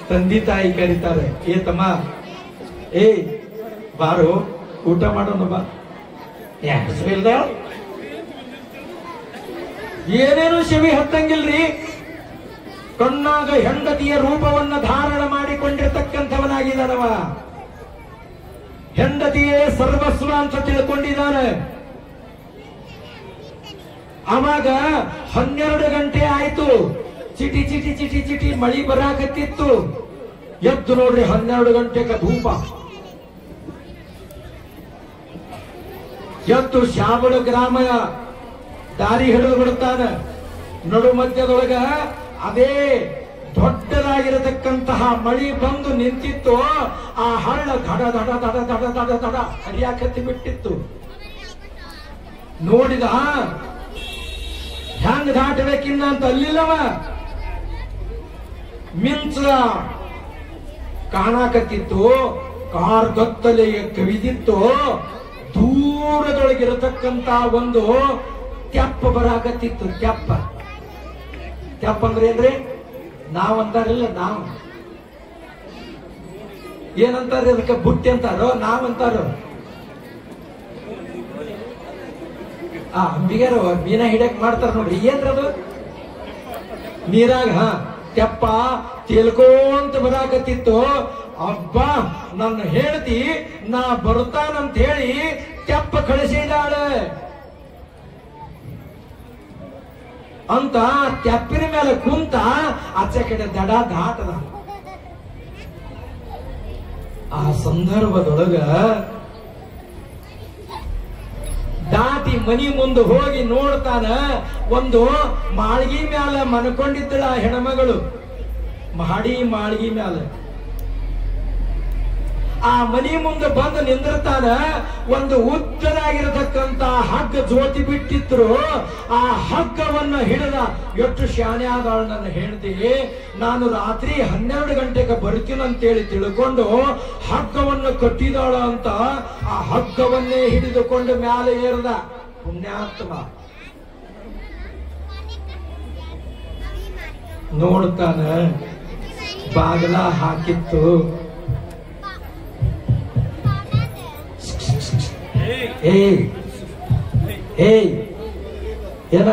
ತಂದೆ ತಾಯಿ ಕರೀತಾರೆ, ಏ ತಮ್ಮ, ಏ ಬಾರು ಊಟ ಮಾಡೋಣ ಬಾ. ಏನೇನು ಶಿವಿ ಹತ್ತಂಗಿಲ್ರಿ. ಕಣ್ಣಾಗ ಹೆಂಡತಿಯ ರೂಪವನ್ನ ಧಾರಣ ಮಾಡಿಕೊಂಡಿರ್ತಕ್ಕಂಥವನಾಗಿದ್ದಾನವ. ಹೆಂಡತಿಯೇ ಸರ್ವಸ್ವ ಅಂತ ತಿಳ್ಕೊಂಡಿದ್ದಾನೆ. ಅವಾಗ 12 ಗಂಟೆ ಆಯ್ತು. ಚಿಟಿ ಚಿಟಿ ಚಿಟಿ ಚಿಟಿ ಮಳಿ ಬರಾಕತ್ತಿತ್ತು. ಎದ್ದು ನೋಡ್ರಿ 12 ಗಂಟೆಗೆ ಧೂಪ. ಎದ್ದು ಶಾಬಳ ಗ್ರಾಮ ದಾರಿ ಹಿಡಿದು ಬಿಡುತ್ತಾನ. ನಡು ಮಧ್ಯದೊಳಗ ಅದೇ ದೊಡ್ಡದಾಗಿರತಕ್ಕಂತಹ ಮಳಿ ಬಂದು ನಿಂತಿತ್ತು. ಆ ಹಳ್ಳ ದಡ ದಡ ದಡ ದಡ ದಡ ದಡ ಹರಿಯಾಕತ್ತಿ ಬಿಟ್ಟಿತ್ತು. ನೋಡಿದ ಹೆಂಗ್ ದಾಟಬೇಕಿನ್ನ ಅಂತ ಅಲ್ಲಿಲ್ಲವ. ಮಿಂಚ ಕಾಣಾಕತ್ತಿತ್ತು. ಕಾರ್ ಗತ್ತಲೆಗೆ ಕವಿದಿತ್ತು. ದೂರದೊಳಗಿರತಕ್ಕಂತ ಒಂದು ತೆಪ್ಪ ಬರಾಕತ್ತಿತ್ತು. ತೆಪ್ಪ ತೆಪ್ಪ ಅಂದ್ರೆ ಏನ್ರಿ? ನಾವಂತಾರಿಲ್ಲ, ನಾವು ಏನಂತಾರ ಅದಕ್ಕೆ? ಬುಟ್ಟಿ ಅಂತಾರೋ, ನಾವಂತಾರೋ? ಅಂಬಿಗಾರ ಮೀನ ಹಿಡಿಯಕ್ ಮಾಡ್ತಾರ ನೋಡ್ರಿ. ಏನ್ರದು? ನೀರಾಗ ತೆಪ್ಪ ತೇಲ್ಕೋಂತ ಬರಾಕತ್ತಿತ್ತು. ಅಬ್ಬಾ, ನನ್ನ ಹೇಳ್ತಿ ನಾ ಬರುತ್ತಾನಂತ ಹೇಳಿ ತೆಪ್ಪ ಕಳಿಸಿದಾಳೆ ಅಂತ ತೆಪ್ಪಿನ ಮೇಲೆ ಕುಂತ ಆಚೆ ಕಡೆ ದಡ ದಾಟದ. ಆ ಸಂದರ್ಭದೊಳಗ ದಾಟಿ ಮನಿ ಮುಂದೆ ಹೋಗಿ ನೋಡ್ತಾನ. ಒಂದು ಮಾಳ್ಗಿ ಮ್ಯಾಲ ಮನ್ಕೊಂಡಿದ್ದಳ ಹೆಣ್ಮಗಳು. ಮಾಳ್ಗಿ ಮ್ಯಾಲ ಆ ಮನಿ ಮುಂದೆ ಬಂದು ನಿಂದಿರ್ತಾನ. ಒಂದು ಉದ್ದನಾಗಿರತಕ್ಕಂತ ಹಗ್ಗ ಜೋತಿ ಬಿಟ್ಟಿದ್ರು. ಆ ಹಗ್ಗವನ್ನ ಹಿಡಿದ. ಎಷ್ಟು ಶಾಣೆ ಆದಾಳ ನನ್ನ ಹೇಳ್ತಿ. ನಾನು ರಾತ್ರಿ 12 ಗಂಟೆಗೆ ಬರ್ತೀನಂತೇಳಿ ತಿಳ್ಕೊಂಡು ಹಗ್ಗವನ್ನು ಕಟ್ಟಿದಾಳ ಅಂತ ಆ ಹಗ್ಗವನ್ನೇ ಹಿಡಿದುಕೊಂಡು ಮ್ಯಾಲೆ ಏರ್ದ. ಪುಣ್ಯಾತ್ಮ ನೋಡ್ತಾನ, ಬಾಗಲ ಹಾಕಿತ್ತು. ಏನ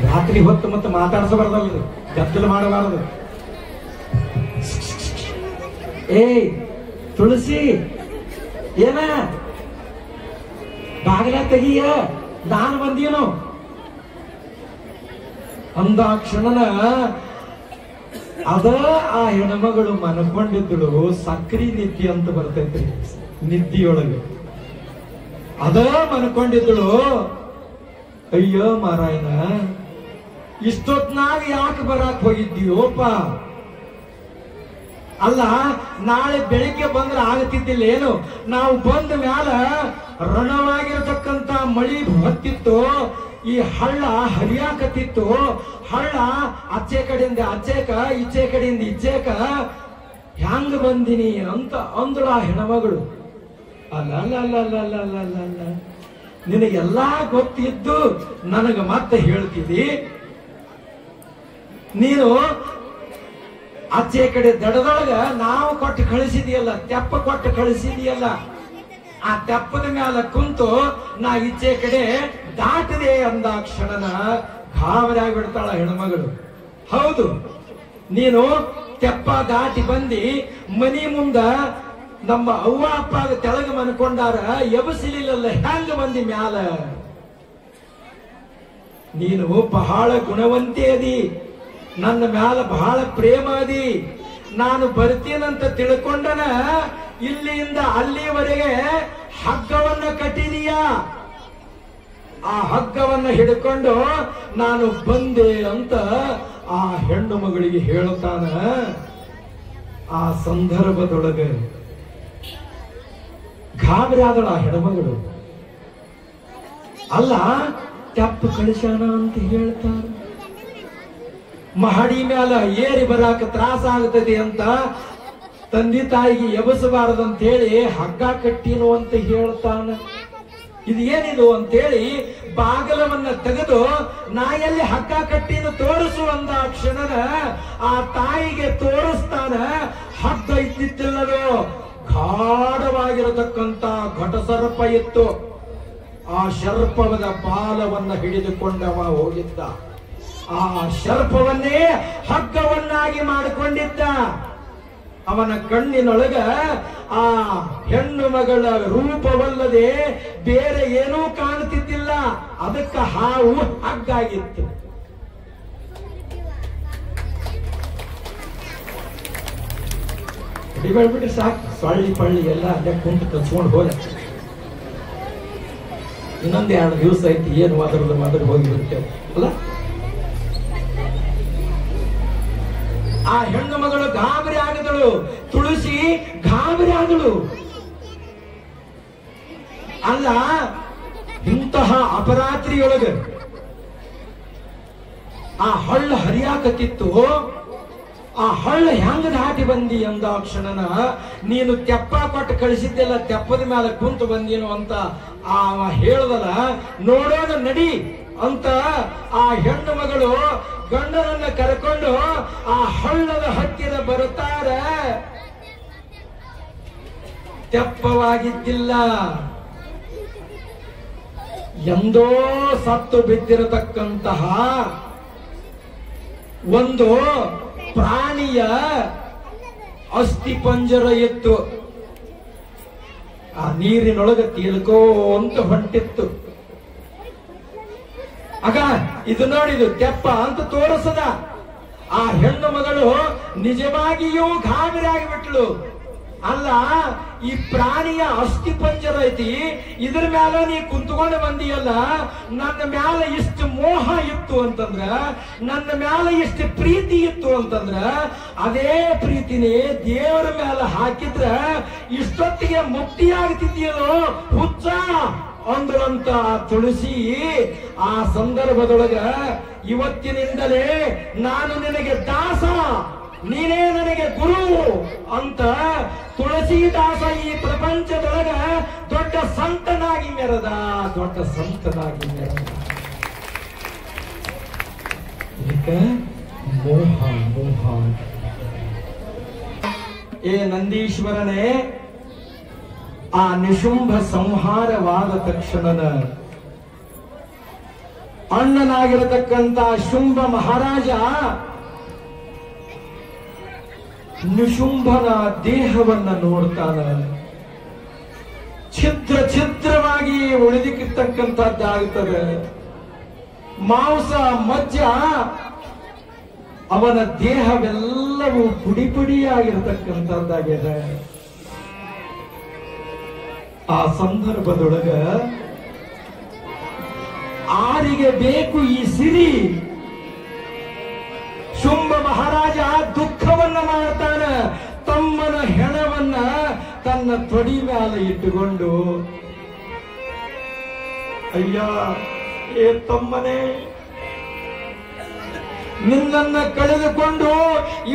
ರಾತ್ರಿ ಹೊತ್ತು ಮತ್ತೆ ಮಾತಾಡ್ಸಬಾರ್ದಲ್ರಿ, ಗದ್ದಲ ಮಾಡಬಾರದು. ತುಳಸಿ ಏನ ಬಾಗಿಲ ತೆಗಿಯ, ನಾನು ಬಂದೀನು ಅಂದಾಕ್ಷಣನ ಅದ ಆ ಹೆಣ್ಮಗಳು ಮನ್ಕೊಂಡಿದ್ದಳು. ಸಕ್ರಿ ನಿದ್ದೆ ಅಂತ ಬರ್ತೈತ್ರಿ ನಿದ್ದಿಯೊಳಗೆ. ಅದ ಮನ್ಕೊಂಡಿದ್ದಳು. ಅಯ್ಯೋ ಮಾರಾಯಣ, ಇಷ್ಟೊತ್ನಾಗ ಯಾಕೆ ಬರಾಕ್ ಹೋಗಿದ್ದೀಯೋಪ? ಅಲ್ಲ, ನಾಳೆ ಬೆಳಿಗ್ಗೆ ಬಂದ್ರೆ ಆಗತ್ತಿದ್ದಿಲ್ಲ ಏನು? ನಾವು ಬಂದ ಮ್ಯಾಲ ರಣವಾಗಿರತಕ್ಕಂತ ಮಳಿ ಹತ್ತಿತ್ತು. ಈ ಹಳ್ಳ ಹರಿಯಾಕತ್ತಿತ್ತು. ಹಳ್ಳ ಆಚೆ ಕಡೆಯಿಂದ ಆಚೆಕ, ಈಚೆ ಕಡೆಯಿಂದ ಈಚೆಕ ಹ್ಯಾಂಗ ಬಂದಿನಿ ಅಂತ ಅಂದಳ ಆ ಹೆಣ್ಮಗಳು. ಅಲ್ಲ, ನಿನಗೆಲ್ಲಾ ಗೊತ್ತಿದ್ದು ನನಗ ಮತ್ತೆ ಹೇಳ್ತಿದಿ. ನೀನು ಆಚೆ ಕಡೆ ದಡದೊಳಗ ನಾವು ಕೊಟ್ಟು ಕಳಿಸಿದೀಯಲ್ಲ, ತೆಪ್ಪ ಕೊಟ್ಟು ಕಳಿಸಿದೀಯಲ್ಲ. ಆ ತೆಪ್ಪದ ಮ್ಯಾಲ ಕುಂತು ನಾ ಈಚೆ ಕಡೆ ದಾಟದೆ ಅಂದಾಕ್ಷಣನ ಗಾಬರಿಯಾಗಿ ಬಿಡ್ತಾಳ ಹೆಣ್ಮಗಳು. ಹೌದು, ನೀನು ತೆಪ್ಪ ದಾಟಿ ಬಂದಿ ಮನಿ ಮುಂದ ನಮ್ಮ ಅವ್ವ ಅಪ್ಪ ತೆಳಗ ಮನ್ಕೊಂಡಾರ, ಎಬಸಿಲಿಲ್ಲ, ಹೆಂಗ ಬಂದಿ ಮ್ಯಾಲ? ನೀನು ಬಹಳ ಗುಣವಂತೆ ಅದಿ, ನನ್ನ ಮ್ಯಾಲ ಬಹಳ ಪ್ರೇಮ ಅದಿ. ನಾನು ಬರ್ತೀನಂತ ತಿಳ್ಕೊಂಡನ ಇಲ್ಲಿಂದ ಅಲ್ಲಿವರೆಗೆ ಹಗ್ಗವನ್ನ ಕಟ್ಟಿದೀಯ. ಆ ಹಗ್ಗವನ್ನ ಹಿಡ್ಕೊಂಡು ನಾನು ಬಂದೆ ಅಂತ ಆ ಹೆಣ್ಣು ಮಗಳಿಗೆ ಹೇಳುತ್ತಾನ. ಆ ಸಂದರ್ಭದೊಳಗೆ ಗಾಬರಿ ಆದಳ ಆ ಹೆಣ್ಮಗಳು. ಅಲ್ಲ, ತೆಪ್ಪ ಕಳಿಸ್ಯಾನ ಅಂತ ಹೇಳ್ತಾರ. ಮಹಡಿ ಮ್ಯಾಲ ಏರಿ ಬರಾಕ ತ್ರಾಸ ಆಗ್ತದೆ ಅಂತ ತಂದೆ ತಾಯಿಗೆ ಎಬಸಬಾರದಂತ ಹೇಳಿ ಹಗ್ಗ ಕಟ್ಟಿನು ಅಂತ ಹೇಳ್ತಾನ. ಇದು ಏನಿದು ಅಂತೇಳಿ ಬಾಗಲವನ್ನ ತೆಗೆದು ನಾ ಎಲ್ಲಿ ಹಗ್ಗ ಕಟ್ಟಿನ ತೋರಿಸು ಅಂದ ಕ್ಷಣನ ಆ ತಾಯಿಗೆ ತೋರಿಸ್ತಾನ. ಹಗ್ಗ ಇದ್ದಿತ್ತಿಲ್ಲದು, ಗಾಢವಾಗಿರತಕ್ಕಂತ ಘಟಸರ್ಪ ಇತ್ತು. ಆ ಸರ್ಪದ ಬಾಲವನ್ನ ಹಿಡಿದುಕೊಂಡವ ಹೋಗಿದ್ದ. ಆ ಸರ್ಪವನ್ನೇ ಹಗ್ಗವನ್ನಾಗಿ ಮಾಡಿಕೊಂಡಿದ್ದ. ಅವನ ಕಣ್ಣಿನೊಳಗ ಆ ಹೆಣ್ಣು ಮಗಳ ರೂಪವಲ್ಲದೆ ಬೇರೆ ಏನೂ ಕಾಣುತ್ತಿದ್ದಿಲ್ಲ. ಅದಕ್ಕ ಹಾವು ಹಗ್ಗಾಗಿತ್ತು. ಬಿಡ್ಬಿಟ್ರೆ ಸಾಕು, ಸೊಳ್ಳಿ ಪಳ್ಳಿ ಎಲ್ಲ ಅಲ್ಲೇ ಕುಂತು ಕಚ್ಕೊಂಡು ಹೋದ. ಇನ್ನೊಂದು 2 ದಿವಸ ಐತಿ, ಏನು ಮಾತ್ರ ಹೋಗಿಬಿಡ್ತೇವೆ ಅಲ್ಲ. ಆ ಹೆಣ್ಣು ಮಗಳು ಗಾಬರಿ ಆಗದಳು, ತುಳಸಿ ಗಾಬರಿ ಆದಳು. ಅಲ್ಲ, ಇಂತಹ ಅಪರಾತ್ರಿಯೊಳಗ ಆ ಹಳ್ಳ ಹರಿಯಾಕತ್ತಿತ್ತು. ಆ ಹಳ್ಳ ಹೆಂಗ ದಾಟಿ ಬಂದಿ ಅಂದಾಕ್ಷಣನ ನೀನು ತೆಪ್ಪ ಕೊಟ್ಟು ಕಳಿಸಿದ್ದೆಲ್ಲ ತೆಪ್ಪದ ಮೇಲೆ ಕುಂತು ಬಂದೀನು ಅಂತ ಅವ ಹೇಳ್ದಲ್ಲ. ನೋಡೋಣ ನಡಿ ಅಂತ ಆ ಹೆಣ್ಣು ಮಗಳು ಗಂಡನನ್ನ ಕರ್ಕೊಂಡು ಆ ಹಳ್ಳದ ಹತ್ತಿರ ಬರುತ್ತಾರ. ತೆಪ್ಪವಾಗಿದ್ದಿಲ್ಲ, ಎಂದೋ ಸತ್ತು ಬಿದ್ದಿರತಕ್ಕಂತಹ ಒಂದು ಪ್ರಾಣಿಯ ಅಸ್ಥಿ ಪಂಜರ ಇತ್ತು. ಆ ನೀರಿನೊಳಗೆ ತೇಲ್ಕೋಂತ ಹೊಂಟಿತ್ತು. ಆಗ ಇದು ನೋಡಿದು ತೆಪ್ಪ ಅಂತ ತೋರಿಸದ. ಆ ಹೆಣ್ಣು ಮಗಳು ನಿಜವಾಗಿಯೂ ಗಾಬರಿ ಆಗಿಬಿಟ್ಲು. ಅಲ್ಲ, ಈ ಪ್ರಾಣಿಯ ಅಸ್ಥಿ ಪಂಜರ ಐತಿ, ಇದ್ರ ಮ್ಯಾಲ ನೀ ಕುಂತ್ಕೊಂಡು ಬಂದಿಯಲ್ಲ, ನನ್ನ ಮ್ಯಾಲ ಇಷ್ಟು ಮೋಹ ಇತ್ತು ಅಂತಂದ್ರ, ನನ್ನ ಮ್ಯಾಲ ಇಷ್ಟು ಪ್ರೀತಿ ಇತ್ತು ಅಂತಂದ್ರ, ಅದೇ ಪ್ರೀತಿನೇ ದೇವರ ಮ್ಯಾಲ ಹಾಕಿದ್ರ ಇಷ್ಟೊತ್ತಿಗೆ ಮುಕ್ತಿಯಾಗ್ತಿದ್ಯಲ್ಲೋ ಹುಚ್ಚ ಅಂದ್ರಂತ ತುಳಸಿ. ಆ ಸಂದರ್ಭದೊಳಗ ಇವತ್ತಿನಿಂದಲೇ ನಾನು ನಿನಗೆ ದಾಸ, ನೀನೇ ನನಗೆ ಗುರು ಅಂತ ತುಳಸಿದಾಸ ಈ ಪ್ರಪಂಚದೊಳಗ ದೊಡ್ಡ ಸಂತನಾಗಿ ಮೆರೆದ, ದೊಡ್ಡ ಸಂತನಾಗಿ ಮೆರೆದ. ಮೋಹ ಮೋಹ. ಏ ನಂದೀಶ್ವರನೇ, ಆ ನಿಶುಂಭ ಸಂಹಾರವಾದ ತಕ್ಷಣನ ಅಣ್ಣನಾಗಿರತಕ್ಕಂತ ಶುಂಭ ಮಹಾರಾಜ ನಿಶುಂಭನ ದೇಹವನ್ನ ನೋಡ್ತಾನ. ಛಿದ್ರ ಛಿದ್ರವಾಗಿ ಉಳಿದಿರ್ತಕ್ಕಂಥದ್ದಾಗುತ್ತದೆ. ಮಾಂಸ ಮಜ್ಜ, ಅವನ ದೇಹವೆಲ್ಲವೂ ಪುಡಿ ಪುಡಿಯಾಗಿರ್ತಕ್ಕಂಥದ್ದಾಗಿದೆ. ಆ ಸಂದರ್ಭದೊಳಗ ಆರಿಗೆ ಬೇಕು ಈ ಸಿರಿ. ಶುಂಭ ಮಹಾರಾಜ ದುಃಖವನ್ನ ಮಾಡ್ತಾನ. ತಮ್ಮನ ಹೆಣವನ್ನ ತನ್ನ ತೊಡಿ ಮ್ಯಾಲ ಇಟ್ಟುಕೊಂಡು, ಅಯ್ಯ ಏ ತಮ್ಮನೇ, ನಿನ್ನನ್ನ ಕಳೆದುಕೊಂಡು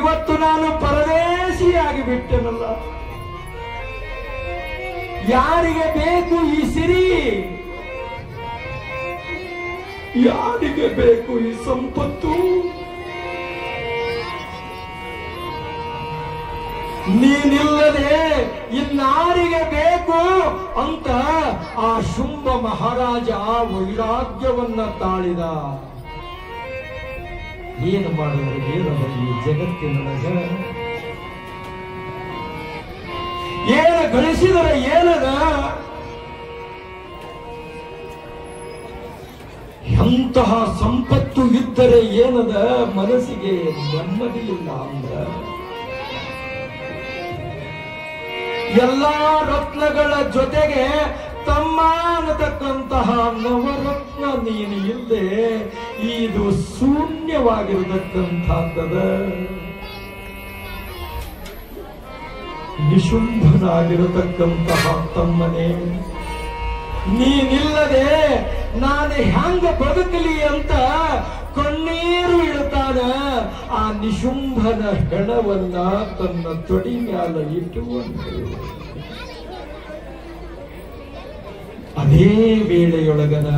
ಇವತ್ತು ನಾನು ಪರದೇಶಿಯಾಗಿ ಬಿಟ್ಟೆನಲ್ಲ. ಯಾರಿಗೆ ಬೇಕು ಈ ಸಿರಿ? ಯಾರಿಗೆ ಬೇಕು ಈ ಸಂಪತ್ತು? ನೀನಿಲ್ಲದೆ ಇನ್ನಾರಿಗೆ ಬೇಕು ಅಂತ ಆ ಶುಂಭ ಮಹಾರಾಜ ವೈರಾಗ್ಯವನ್ನ ತಾಳಿದ. ಏನು ಮಾಡಿದ್ರು ಏನದ ಈ ಜಗತ್ತಿನೊಳಗ? ಏನು ಗಳಿಸಿದರೆ ಏನದ? ಎಂತಹ ಸಂಪತ್ತು ಇದ್ದರೆ ಏನದ? ಮನಸ್ಸಿಗೆ ನೆಮ್ಮದಿ ಇಲ್ಲ ಅಂದ್ರ ಎಲ್ಲಾ ರತ್ನಗಳ ಜೊತೆಗೆ ತಮ್ಮ ಅನ್ನತಕ್ಕಂತಹ ನವರತ್ನ ನೀನು ಇಲ್ಲದೆ ಇದು ಶೂನ್ಯವಾಗಿರತಕ್ಕಂಥದ್ದದ. ನಿಶುಂಭನಾಗಿರತಕ್ಕಂತಹ ತಮ್ಮನೇ, ನೀನಿಲ್ಲದೆ ನಾನು ಹೆಂಗ ಬದುಕಲಿ ಅಂತ ಕಣ್ಣೀರು ಇಡ್ತಾನ. ಆ ನಿಶುಂಭನ ಹೆಣವನ್ನ ತನ್ನ ತೊಡಿ ಮ್ಯಾಲ ಇಟ್ಟುಕೊಂಡು ಅದೇ ವೇಳೆಯೊಳಗನ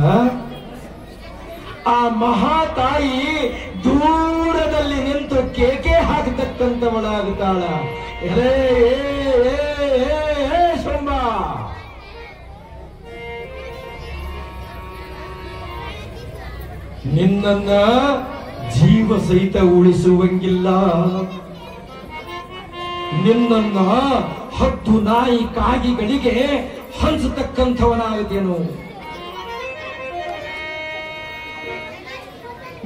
ಆ ಮಹಾತಾಯಿ ದೂರದಲ್ಲಿ ನಿಂತು ಕೇಕೆ ಹಾಕತಕ್ಕಂಥವಳಾಗುತ್ತಾಳ. ಶುಂಭ, ನಿನ್ನನ್ನ ಜೀವ ಸಹಿತ ಉಳಿಸುವಂಗಿಲ್ಲ. ನಿನ್ನನ್ನ ಹದ್ದು ನಾಯಿ ಕಾಗಿಗಳಿಗೆ ಹಂಚತಕ್ಕಂಥವನಾಗುತ್ತೇನು?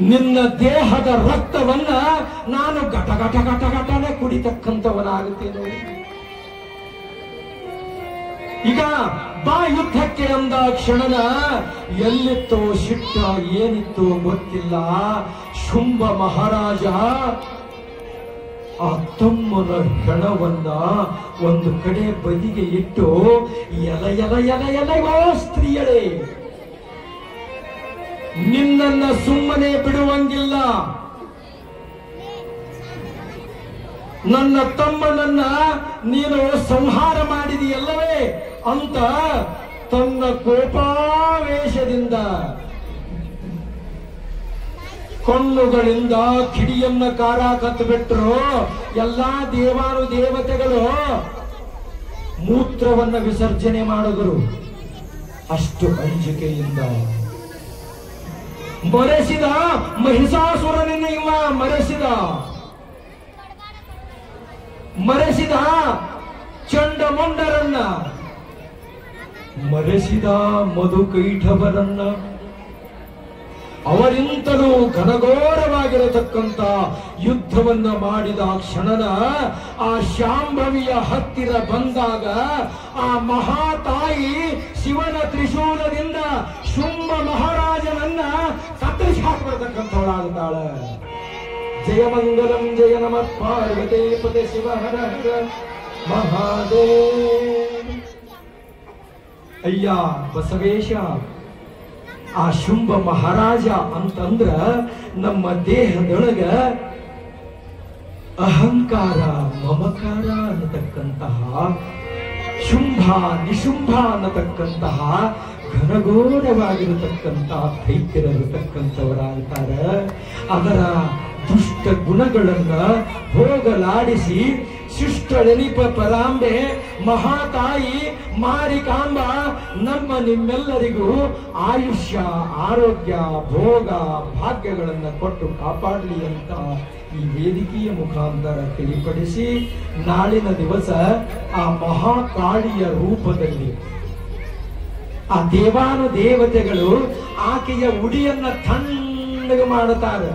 ನಿನ್ನ ದೇಹದ ರಕ್ತವನ್ನ ನಾನು ಘಟ ಘಟ ಘಟ ಘಟನೆ ಕುಡಿತಕ್ಕಂಥವನಾಗುತ್ತೇನು? ಈಗ ಬಾ ಯುದ್ಧಕ್ಕೆ ಅಂದ ಕ್ಷಣನ ಎಲ್ಲಿತ್ತೋ ಶಿಟ್ಟ ಏನಿತ್ತೋ ಗೊತ್ತಿಲ್ಲ. ಶುಂಭ ಮಹಾರಾಜ ಆ ತಮ್ಮನ ಹೆಣವನ್ನ ಒಂದು ಕಡೆ ಬದಿಗೆ ಇಟ್ಟು ಎಲ ಎಲ ಎಲ ಎಲೆಗೋ ಸ್ತ್ರೀಯರೇ, ನಿನ್ನನ್ನ ಸುಮ್ಮನೆ ಬಿಡುವಂಗಿಲ್ಲ. ನನ್ನ ತಮ್ಮನನ್ನ ನೀನು ಸಂಹಾರ ಮಾಡಿದೆಯಲ್ಲವೇ ಅಂತ ತನ್ನ ಕೋಪಾವೇಶದಿಂದ ಕಣ್ಣುಗಳಿಂದ ಕಿಡಿಯನ್ನ ಕಾರ ಕತ್ತು ಬಿಟ್ಟರು. ಎಲ್ಲಾ ದೇವಾನು ದೇವತೆಗಳು ಮೂತ್ರವನ್ನ ವಿಸರ್ಜನೆ ಮಾಡಿದರು. ಅಷ್ಟು ಅಂಜಿಕೆಯಿಂದ ಮರೆಸಿದ ಮಹಿಷಾಸುರನನ್ನ ಇವ ಮರೆಸಿದ ಚಂಡಮುಂಡರನ್ನ, ಮರೆಸಿದ ಮಧುಕೈಠವರನ್ನ, ಅವರಿಂತಲೂ ಘನಘೋರವಾಗಿರತಕ್ಕಂತ ಯುದ್ಧವನ್ನ ಮಾಡಿದ ಕ್ಷಣನ ಆ ಶಾಂಭವಿಯ ಹತ್ತಿರ ಬಂದಾಗ ಆ ಮಹಾತಾಯಿ ಶಿವನ ತ್ರಿಶೂಲದಿಂದ ಶುಂಭ ಮಹಾರಾಜನನ್ನ ಕತ್ತರಿಸಿ ಹಾಕಬರ್ತಕ್ಕಂಥವಳಾಗುತ್ತಾಳೆ. ಜಯ ಮಂಗಲಂ ಜಯ ನಮಃ ಪಾರ್ವತಿ ಪದೇ ಶಿವ ಹರ ಹರ ಮಹಾದೇವ. ಅಯ್ಯ ಬಸವೇಶ, ಆ ಶುಂಭ ಮಹಾರಾಜ ಅಂತಂದ್ರ ನಮ್ಮ ದೇಹದೊಳಗ ಅಹಂಕಾರ ಮಮಕಾರ ಅನ್ನತಕ್ಕಂತಹ, ಶುಂಭ ನಿಶುಂಭ ಅನ್ನತಕ್ಕಂತಹ ಘನಘೋರವಾಗಿರತಕ್ಕಂತಹ ದೈತ್ಯರಿರತಕ್ಕಂಥವರಾಗ್ತಾರೆ. ಅದರ ದುಷ್ಟ ಗುಣಗಳನ್ನ ಹೋಗಲಾಡಿಸಿ ಶಿಷ್ಟಳೆನಿಪ ಪರಾಂಬೆ ಮಹಾತಾಯಿ ಮಾರಿಕಾಂಬ ನಮ್ಮ ನಿಮ್ಮೆಲ್ಲರಿಗೂ ಆಯುಷ್ಯ ಆರೋಗ್ಯ ಭೋಗ ಭಾಗ್ಯಗಳನ್ನ ಕೊಟ್ಟು ಕಾಪಾಡಲಿ ಅಂತ ಈ ವೇದಿಕೆಯ ಮುಖಾಂತರ ತಿಳಿಪಡಿಸಿ, ನಾಳಿನ ದಿವಸ ಆ ಮಹಾಕಾಳಿಯ ರೂಪದಲ್ಲಿ ಆ ದೇವಾನು ದೇವತೆಗಳು ಆಕೆಯ ಉಡಿಯನ್ನ ತಣ್ಣಗೆ ಮಾಡುತ್ತಾರೆ.